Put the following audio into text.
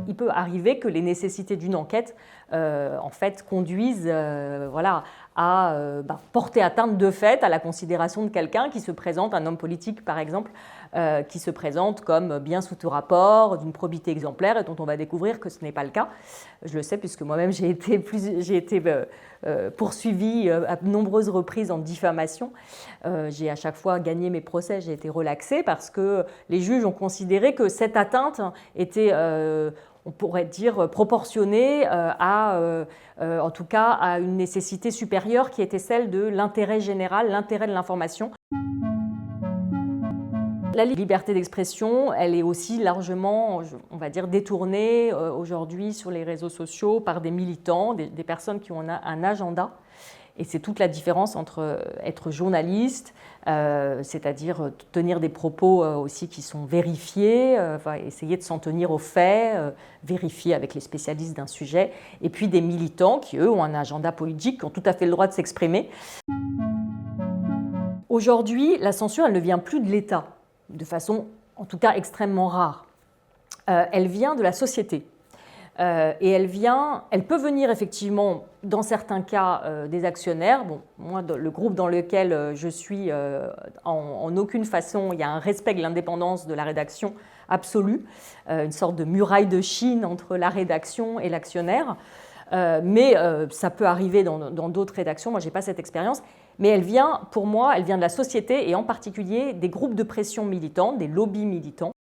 il peut arriver que les nécessités d'une enquête en fait, conduisent voilà, à porter atteinte de fait à la considération de quelqu'un qui se présente, un homme politique par exemple, qui se présente comme bien sous tout rapport, d'une probité exemplaire et dont on va découvrir que ce n'est pas le cas. Je le sais puisque moi-même j'ai été poursuivie à de nombreuses reprises en diffamation. J'ai à chaque fois gagné mes procès, j'ai été relaxée parce que les juges ont considéré que cette atteinte était, on pourrait dire, proportionnée en tout cas, à une nécessité supérieure qui était celle de l'intérêt général, l'intérêt de l'information. La liberté d'expression, elle est aussi largement, on va dire, détournée aujourd'hui sur les réseaux sociaux par des militants, des personnes qui ont un agenda. Et c'est toute la différence entre être journaliste, c'est-à-dire tenir des propos aussi qui sont vérifiés, essayer de s'en tenir aux faits, vérifier avec les spécialistes d'un sujet, et puis des militants qui, eux, ont un agenda politique, qui ont tout à fait le droit de s'exprimer. Aujourd'hui, la censure, elle ne vient plus de l'État, de façon, en tout cas, extrêmement rare. Elle vient de la société. Et elle peut venir effectivement, dans certains cas, des actionnaires. Bon, moi, le groupe dans lequel je suis, en aucune façon, il y a un respect de l'indépendance de la rédaction absolue, une sorte de muraille de Chine entre la rédaction et l'actionnaire. Mais ça peut arriver dans d'autres rédactions, moi je n'ai pas cette expérience, mais elle vient, pour moi, elle vient de la société et en particulier des groupes de pression militants, des lobbies militants.